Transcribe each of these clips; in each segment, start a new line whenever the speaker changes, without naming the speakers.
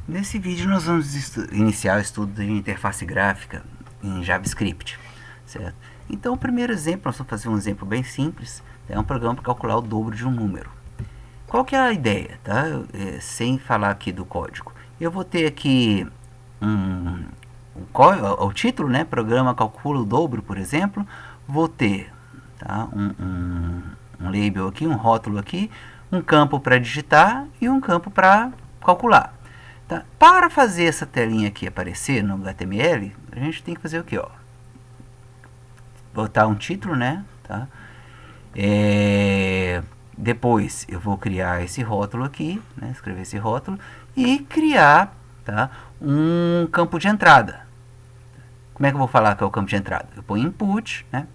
Nesse vídeo nós vamos iniciar o estudo de interface gráfica em JavaScript, certo? Então o primeiro exemplo, nós vamos fazer um exemplo bem simples, é um programa para calcular o dobro de um número. Qual que é a ideia, tá? Sem falar aqui do código. Eu vou ter aqui o título, né? Programa calcula o dobro, por exemplo. Vou ter, tá? um label aqui, um rótulo aqui, um campo para digitar e um campo para calcular. Tá? Para fazer essa telinha aqui aparecer no HTML, a gente tem que fazer o que? Botar um título, né? Tá? Depois eu vou criar esse rótulo aqui, né? Escrever esse rótulo e criar, tá? Um campo de entrada. Como é que eu vou falar que é o campo de entrada? Eu ponho input, né?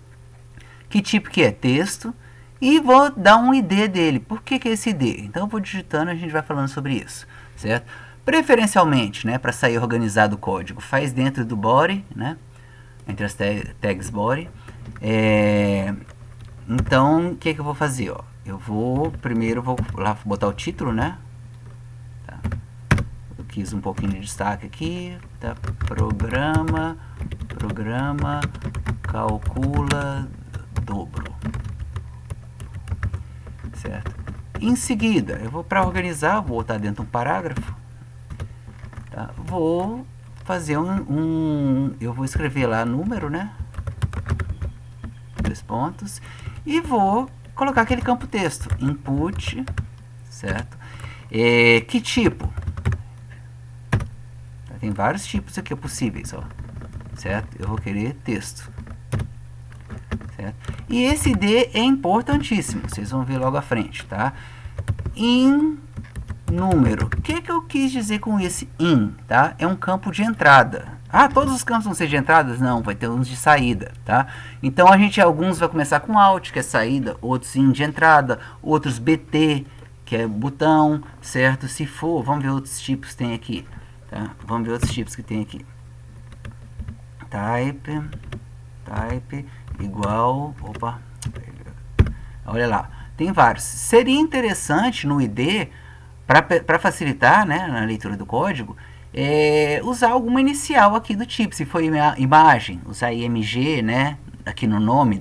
Que tipo que é? Texto. E vou dar um ID dele. Por que é esse ID? Então eu vou digitando e a gente vai falando sobre isso, certo? Preferencialmente, né, para sair organizado o código, faz dentro do body, né, entre as tags body. Então, o que eu vou fazer? Eu vou primeiro lá botar o título, né? Tá. Eu quis um pouquinho de destaque aqui, tá? Programa calcula dobro, certo? Em seguida, eu vou para organizar, vou botar dentro um parágrafo. Tá? Vou fazer eu vou escrever lá número, né? 2 pontos. E vou colocar aquele campo texto. Input, certo? Que tipo? Tem vários tipos aqui possíveis, ó. Certo? Eu vou querer texto. Certo? E esse ID é importantíssimo. Vocês vão ver logo à frente, tá? Número. O que eu quis dizer com esse in, tá? É um campo de entrada. Ah, todos os campos vão ser de entradas? Não, vai ter uns de saída, tá? Então alguns vai começar com alt, que é saída, outros in de entrada, outros bt, que é botão, certo? Se for, vamos ver outros tipos que tem aqui, tá? Vamos ver outros tipos que tem aqui. Type igual, opa, olha lá, tem vários. Seria interessante no ID, para facilitar, né, na leitura do código, usar alguma inicial aqui do tipo, se for imagem, usar img, né, aqui no nome,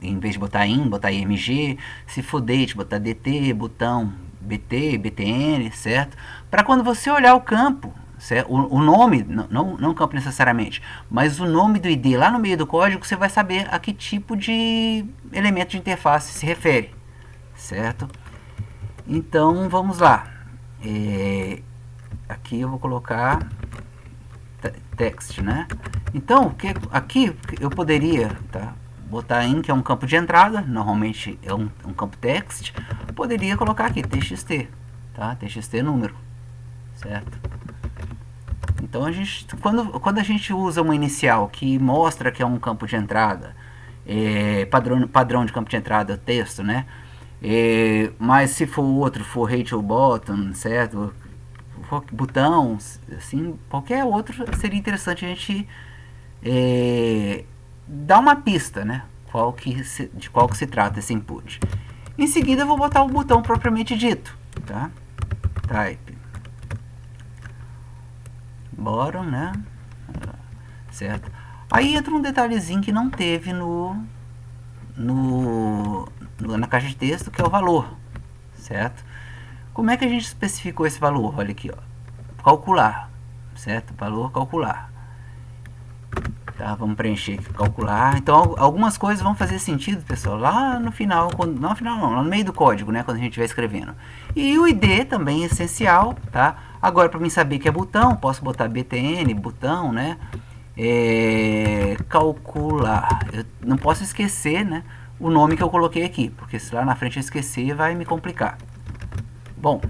em vez de botar in, botar img, se for date, botar dt, botão, bt, btn, certo? Para quando você olhar o campo, certo? O nome, não o campo necessariamente, mas o nome do ID lá no meio do código, você vai saber a que tipo de elemento de interface se refere, certo? Então, vamos lá. Aqui eu vou colocar text, né? Então, aqui eu poderia, tá, botar in, que é um campo de entrada, normalmente é um campo text, poderia colocar aqui txt, tá? Txt número, certo? Então, quando a gente usa uma inicial que mostra que é um campo de entrada, padrão de campo de entrada texto, né? Mas se for outro, for Rachel Bottom, certo? Botão, assim, qualquer outro, seria interessante a gente dar uma pista, né? De qual que se trata esse input. Em seguida, eu vou botar o botão propriamente dito, tá? Type bottom, né? Certo? Aí entra um detalhezinho que não teve na caixa de texto, que é o valor, certo? Como é que a gente especificou esse valor? Olha aqui, ó, calcular, certo? Valor calcular. Tá, vamos preencher aqui, calcular. Então, algumas coisas vão fazer sentido, pessoal, lá no final, lá no meio do código, né, quando a gente estiver escrevendo. E o ID também é essencial, tá? Agora, para mim saber que é botão, posso botar btn, botão, né? Calcular. Eu não posso esquecer, né, o nome que eu coloquei aqui, porque se lá na frente eu esquecer, vai me complicar. Bom,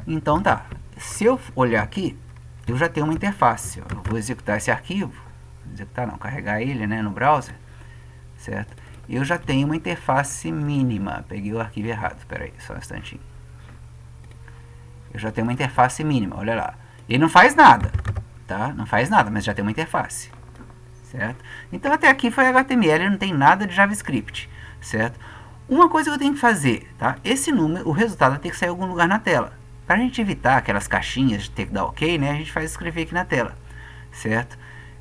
então tá. Se eu olhar aqui, eu já tenho uma interface. Ó. Eu vou executar esse arquivo. Executar não, carregar ele, né, no browser, certo? Eu já tenho uma interface mínima. Peguei o arquivo errado, espera aí, só um instantinho. Eu já tenho uma interface mínima, olha lá. Ele não faz nada, tá? Não faz nada, mas já tem uma interface, certo? Então até aqui foi HTML, não tem nada de JavaScript, certo? Uma coisa que eu tenho que fazer, tá? Esse número, o resultado vai ter que sair em algum lugar na tela. para a gente evitar aquelas caixinhas de ter que dar ok, né, a gente faz escrever aqui na tela, certo?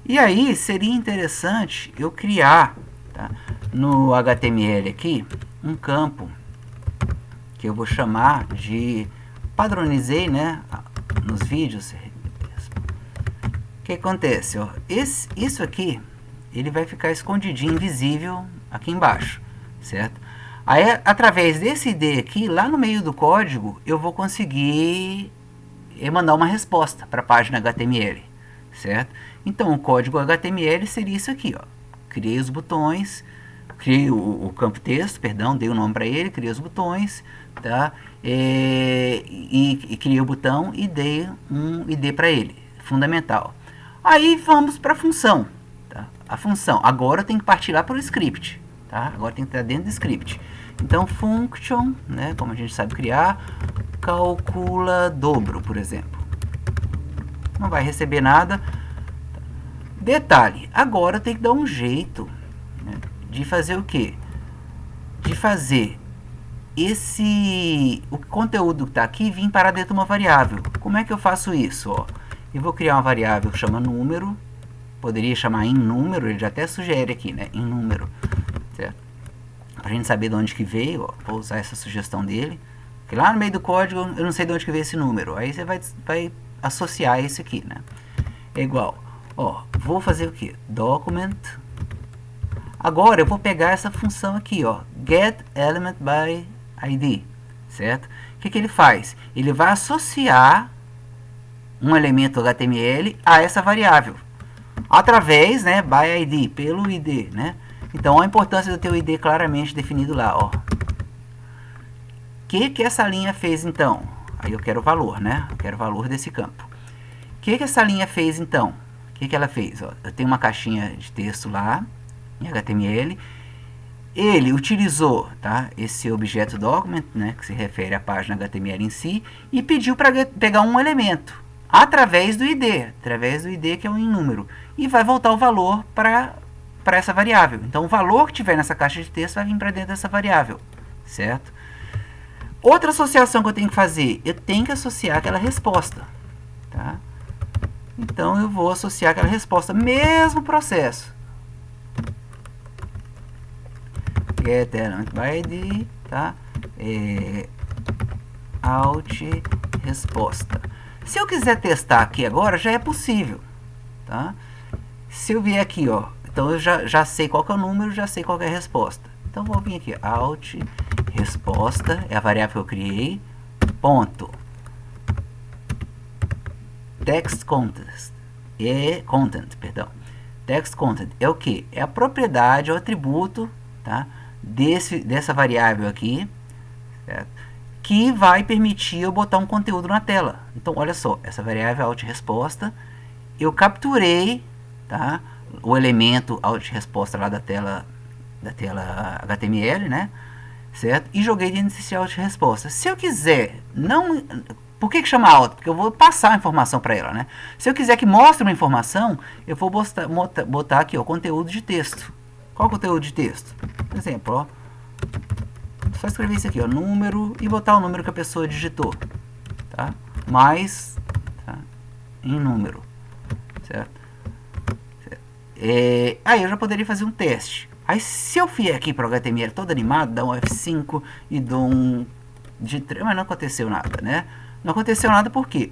E aí seria interessante eu criar, tá, no HTML aqui um campo que eu vou chamar de, padronizei, né, nos vídeos. O que acontece, ó, isso aqui ele vai ficar escondidinho, invisível aqui embaixo, certo? Aí, através desse ID aqui, lá no meio do código, eu vou conseguir mandar uma resposta para a página HTML, certo? Então, o código HTML seria isso aqui, ó. Criei os botões, criei o campo texto, perdão, dei o nome para ele, criei os botões, tá? E criei o botão e dei um ID para ele, fundamental. Aí vamos para a função, tá? A função, agora eu tenho que partir lá para o script, tá? Agora tem que estar dentro do script. Então, function, né, como a gente sabe criar, calcula dobro, por exemplo. Não vai receber nada. Detalhe, agora tem que dar um jeito, né, de fazer o quê? De fazer o conteúdo que está aqui vir para dentro de uma variável. Como é que eu faço isso? Ó, eu vou criar uma variável que chama número, poderia chamar em número, ele já até sugere aqui, né, em número, certo? Para a gente saber de onde que veio, ó, vou usar essa sugestão dele, porque lá no meio do código eu não sei de onde que veio esse número, aí você vai associar esse aqui, né? É igual, ó, vou fazer o que? Document. Agora eu vou pegar essa função aqui, ó, getElementById, certo? O que ele faz? Ele vai associar um elemento HTML a essa variável, através, né, byId, pelo ID, né? Então, a importância de ter o ID claramente definido lá, ó. O que essa linha fez, então? Aí eu quero o valor, né? Eu quero o valor desse campo. O que essa linha fez, então? O que ela fez? Ó, eu tenho uma caixinha de texto lá, em HTML. Ele utilizou, tá, esse objeto document, né, que se refere à página HTML em si, e pediu para pegar um elemento, através do ID que é um número, e vai voltar o valor para essa variável. Então, o valor que tiver nessa caixa de texto vai vir para dentro dessa variável, certo? Outra associação que eu tenho que fazer, eu tenho que associar aquela resposta, tá? Então, eu vou associar aquela resposta, mesmo processo. GetElementById, tá? Out resposta. Se eu quiser testar aqui agora, já é possível, tá? Se eu vier aqui, ó, então eu já sei qual que é o número, já sei qual que é a resposta. Então vou vir aqui, out resposta, é a variável que eu criei, ponto. Text content, perdão. Text content é o que? É a propriedade, é o atributo, tá, dessa variável aqui, certo? Que vai permitir eu botar um conteúdo na tela. Então, olha só, essa variável out resposta, eu capturei, tá, o elemento out resposta lá da tela HTML, né, certo? E joguei dentro desse out resposta. Se eu quiser, não, por que chama out? Porque eu vou passar a informação para ela, né? Se eu quiser que mostre uma informação, eu vou botar aqui, ó, conteúdo de texto. Qual o conteúdo de texto? Por exemplo, ó, só escrever isso aqui, ó, número, e botar o número que a pessoa digitou, tá? Mais, tá, em número, certo? Aí eu já poderia fazer um teste. Aí se eu vier aqui para o HTML todo animado, dá um F5 e dou um de 3, mas não aconteceu nada, né? Não aconteceu nada porque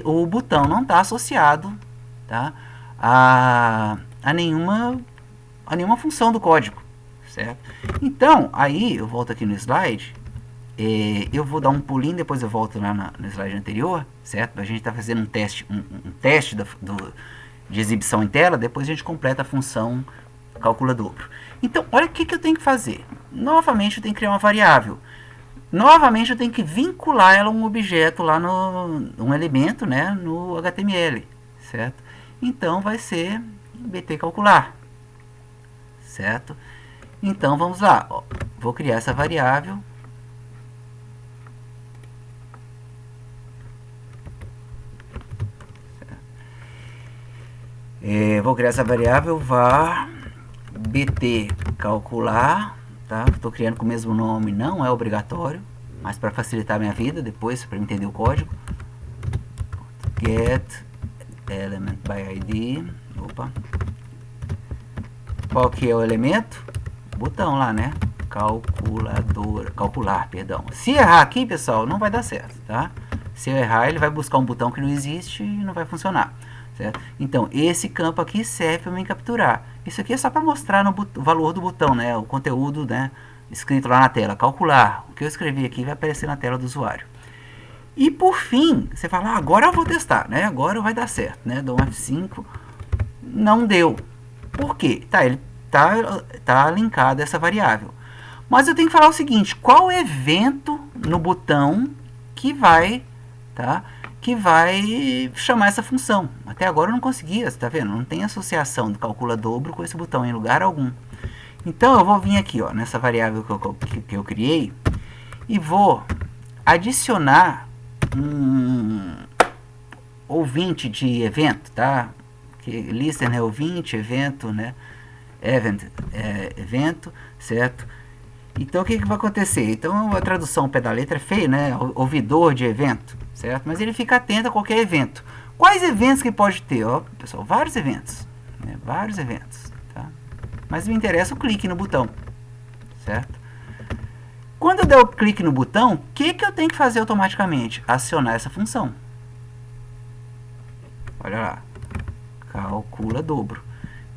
o botão não está associado, tá, a nenhuma função do código, certo? Então, aí eu volto aqui no slide, eu vou dar um pulinho, depois eu volto lá no slide anterior, certo? A gente está fazendo um teste, teste de exibição em tela, depois a gente completa a função calcula dobro. Então, olha o que eu tenho que fazer. Novamente eu tenho que criar uma variável. Novamente eu tenho que vincular ela a um objeto lá um elemento, né, no HTML, certo? Então vai ser bt calcular, certo? Então vamos lá, ó, vou criar essa variável. Vou criar essa variável var bt calcular, tá? Estou criando com o mesmo nome, não é obrigatório, mas para facilitar a minha vida depois, para entender o código. get element by id, opa, qual que é o elemento? Botão lá, né? Calcular, perdão. Se errar aqui, pessoal, não vai dar certo, tá? Se eu errar, ele vai buscar um botão que não existe e não vai funcionar, certo? Então, esse campo aqui serve para mim capturar. Isso aqui é só para mostrar o valor do botão, né? O conteúdo, né? Escrito lá na tela, calcular. O que eu escrevi aqui vai aparecer na tela do usuário. E por fim, você fala, agora eu vou testar, né? Agora vai dar certo, né? Dou um F5, não deu. Por quê? Tá, ele tá linkado a essa variável. Mas eu tenho que falar o seguinte, qual evento no botão que vai, tá? Que vai chamar essa função. Até agora eu não conseguia, você tá vendo? Não tem associação do calcula dobro com esse botão em lugar algum. Então eu vou vir aqui, ó, nessa variável que eu criei e vou adicionar um ouvinte de evento, tá? Que listener é ouvinte, evento, né? Evento, certo? Então o que vai acontecer? Então a tradução ao pé da letra é feio, né? Ouvidor de evento, certo? Mas ele fica atento a qualquer evento. Quais eventos que pode ter? Ó, pessoal, vários eventos, né? Vários eventos, tá? Mas me interessa o clique no botão, certo? Quando eu der o clique no botão, o que eu tenho que fazer automaticamente? Acionar essa função. Olha lá, calcula dobro.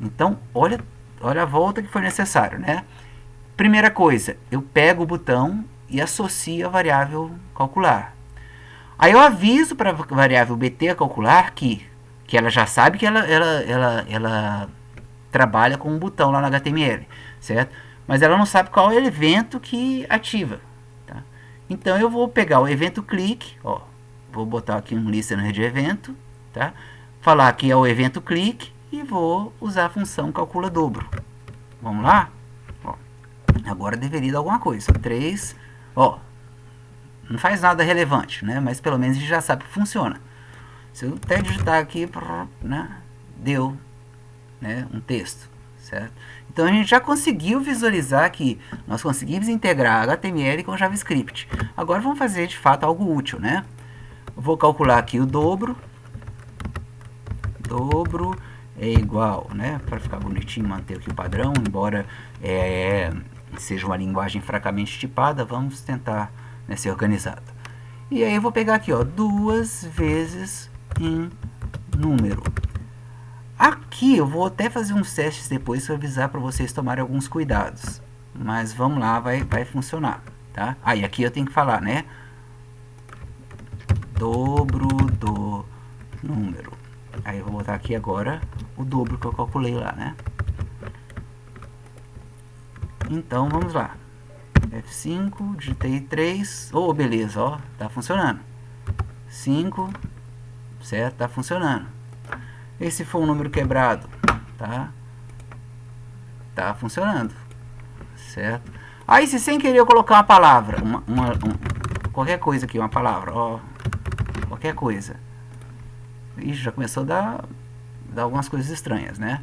Então, olha a volta que foi necessário, né? Primeira coisa, eu pego o botão e associo a variável calcular. Aí eu aviso para a variável bt calcular que ela já sabe que ela trabalha com um botão lá no HTML, certo? Mas ela não sabe qual é o evento que ativa, tá? Então eu vou pegar o evento clique, ó, vou botar aqui um listener de evento, tá? Falar que é o evento clique e vou usar a função calcula dobro. Vamos lá? Ó, agora deveria dar alguma coisa. 3, ó, não faz nada relevante, né? Mas pelo menos a gente já sabe que funciona. Se eu até digitar aqui, né, deu, né, um texto, certo? Então a gente já conseguiu visualizar que nós conseguimos integrar HTML com JavaScript. Agora vamos fazer de fato algo útil, né? Eu vou calcular aqui o dobro. Dobro é igual, né? Para ficar bonitinho, manter aqui o padrão, embora seja uma linguagem fracamente tipada, vamos tentar, né, ser organizado. E aí eu vou pegar aqui, ó, 2 vezes em número. Aqui eu vou até fazer uns testes depois para avisar para vocês tomarem alguns cuidados. Mas vamos lá, vai funcionar, tá? Aí aqui eu tenho que falar, né? Dobro do número. Aí eu vou botar aqui agora o dobro que eu calculei lá, né? Então vamos lá. F5, digitei 3. Oh, beleza, ó, tá funcionando. 5, certo? Tá funcionando. E se for um número quebrado, tá? Tá funcionando, certo? Aí se sem querer eu colocar uma palavra, qualquer coisa aqui, uma palavra, ó, qualquer coisa. Ixi, já começou a dar algumas coisas estranhas, né?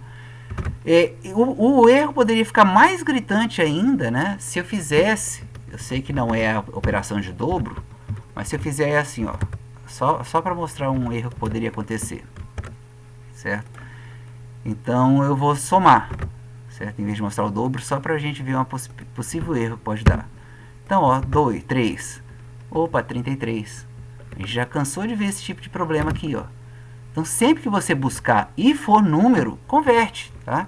O erro poderia ficar mais gritante ainda, né? Se eu fizesse, eu sei que não é a operação de dobro, mas se eu fizer assim, ó, só para mostrar um erro que poderia acontecer, certo? Então eu vou somar, certo? Em vez de mostrar o dobro, só para a gente ver um possível erro que pode dar. Então, ó, 2, 3, opa, 33. A gente já cansou de ver esse tipo de problema aqui, ó. Então, sempre que você buscar e for número, converte, tá?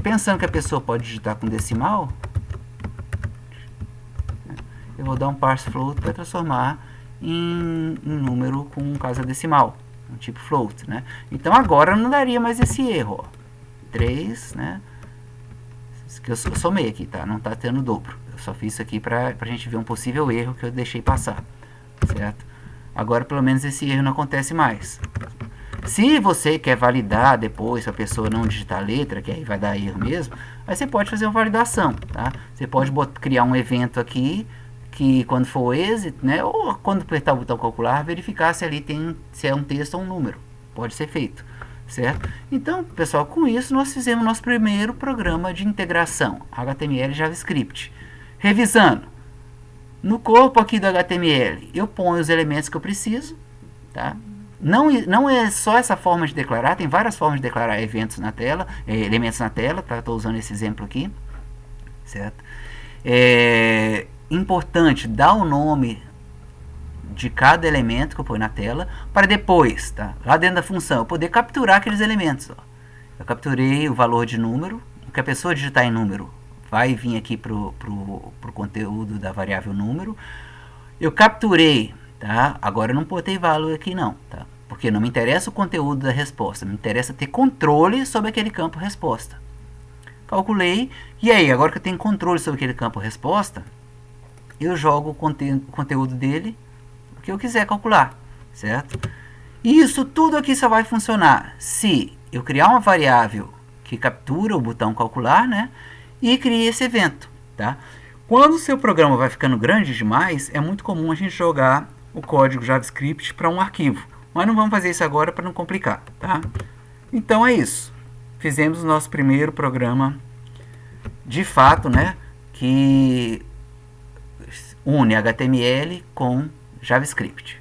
Pensando que a pessoa pode digitar com decimal, eu vou dar um parse float para transformar em número com casa decimal, um tipo float, né? Então, agora não daria mais esse erro, ó. 3, né? Que eu somei aqui, tá? Não está tendo dobro. Eu só fiz isso aqui para a gente ver um possível erro que eu deixei passar, certo? Agora, pelo menos, esse erro não acontece mais. Se você quer validar depois, se a pessoa não digitar a letra, que aí vai dar erro mesmo, aí você pode fazer uma validação, tá? Você pode criar um evento aqui, que quando for o exit, né, ou quando apertar o botão calcular, verificar se ali se é um texto ou um número. Pode ser feito, certo? Então, pessoal, com isso nós fizemos nosso primeiro programa de integração, HTML e JavaScript. Revisando. No corpo aqui do HTML, eu ponho os elementos que eu preciso, tá? Não é só essa forma de declarar, tem várias formas de declarar eventos na tela, elementos na tela, tá? Estou usando esse exemplo aqui, certo? É importante dar o nome de cada elemento que eu ponho na tela, para depois, tá? Lá dentro da função, eu poder capturar aqueles elementos. Ó. Eu capturei o valor de número, o que a pessoa digitar em número vai vir aqui para o conteúdo da variável número. Eu capturei, tá? Agora eu não botei valor aqui não, tá? Porque não me interessa o conteúdo da resposta, me interessa ter controle sobre aquele campo resposta. Calculei, e aí, agora que eu tenho controle sobre aquele campo resposta, eu jogo o conteúdo dele, o que eu quiser calcular, certo? E isso tudo aqui só vai funcionar se eu criar uma variável que captura o botão calcular, né? E crie esse evento, tá? Quando o seu programa vai ficando grande demais, é muito comum a gente jogar o código JavaScript para um arquivo. Mas não vamos fazer isso agora para não complicar, tá? Então é isso. Fizemos o nosso primeiro programa de fato, né? Que une HTML com JavaScript.